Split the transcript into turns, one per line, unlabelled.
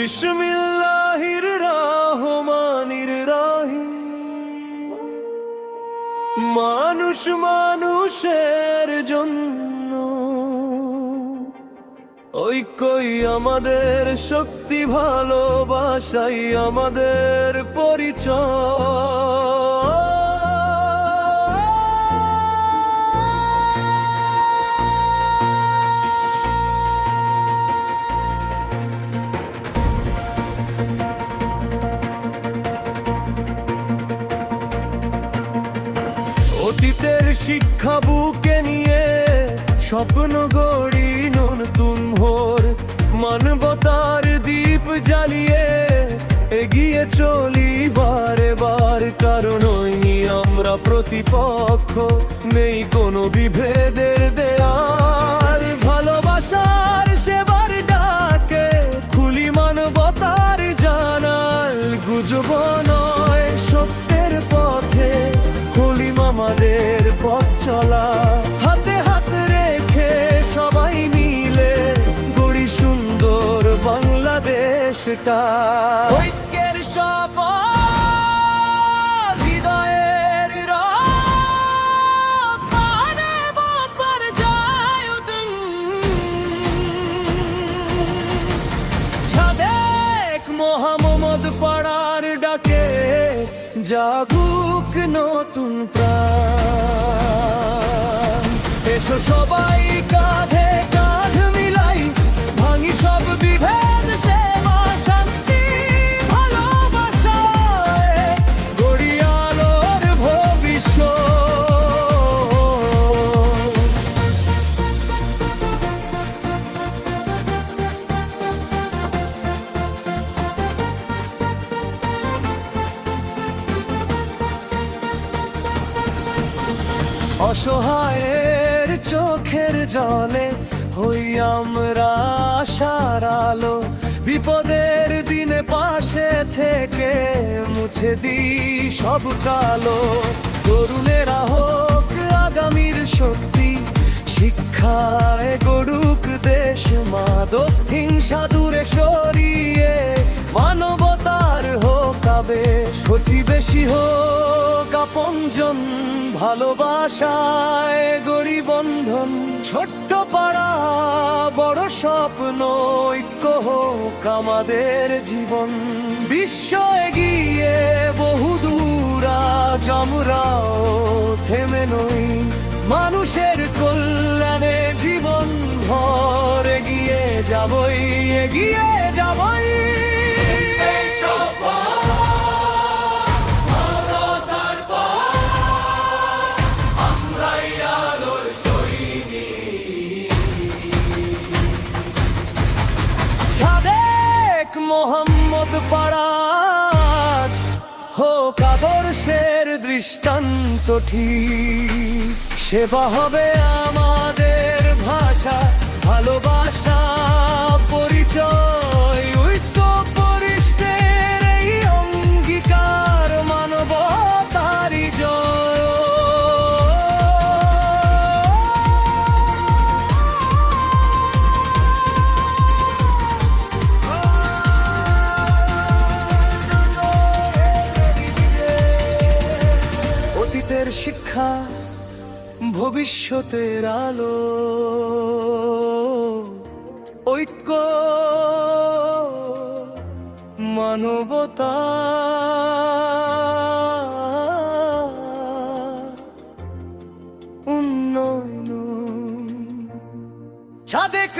বিসমিল্লাহির রহমানির রহিম। মানুষ মানুষের জন্য, ঐক্যই আমাদের শক্তি, ভালোবাসাই আমাদের পরিচয়। অতীতের শিক্ষা বুকে নিয়ে স্বপ্ন গড়ি নতুন ভোর, মানবতার দীপ জ্বালিয়ে এগিয়ে চলি বারে বার। কারণ ওই আমরা প্রতিপক্ষ, নেই কোনো বিভেদের দেয়াল। ভালোবাসার সেবার ডাকে খুলি মানবতার জানাল। গুজব নয় সত্যের পথে খুলি আমাদের পথ চলা। হাতে হাত রেখে সবাই মিলে গড়ি সুন্দর বাংলাদেশটা। ঐক্যের শপথ, হৃদয়ের রথ, মানবতার জয়দিন। সাদেক মোহাম্মদ পাড়ার ডাকে জাগুক নতুন প্রাণ। এসো সবাই কাঁধে কাঁধ মিলাই, ভাঙি সব বিভেদ, সেবা শান্তি ভালোবাসায় গড়ি আলোর ভবিষ্যৎ। অসহায়ের চোখের জলে হই আমরা আশার আলো। বিপদের দিনে পাশে থেকে মুছে দিই সব কালো। তরুণেরা হোক আগামীর শক্তি, শিক্ষায় গড়ুক দেশ মা। দক্ষিণ দূরে সরিয়ে মানবতার হোক আবেশ। প্রতিবেশী হোক আপনজন, ভালোবাসায় গড়ি বন্ধন। ছোট্ট পাড়া বড় স্বপ্ন, ঐক্য হোক আমাদের জীবন। বিশ্ব এগিয়ে বহুদূর, আজ আমরাও থেমে নই। মানুষের কল্যাণে জীবন ভর এগিয়ে যাবই, এগিয়ে যাবই। সাদেক মোহাম্মদ পাড়াজ হোক আদর্শের দৃষ্টান্ত ঠিক। সেবা হবে আমাদের ভাষা, ভালোবাসা পরিচয়। ঐক্য পরিষ্টের এই অঙ্গীকার, মানবতারই জয়। অতীতের শিক্ষা ভবিষ্যতের আলো। ঐক্য মানবতা উন্নয়ন। সাদেক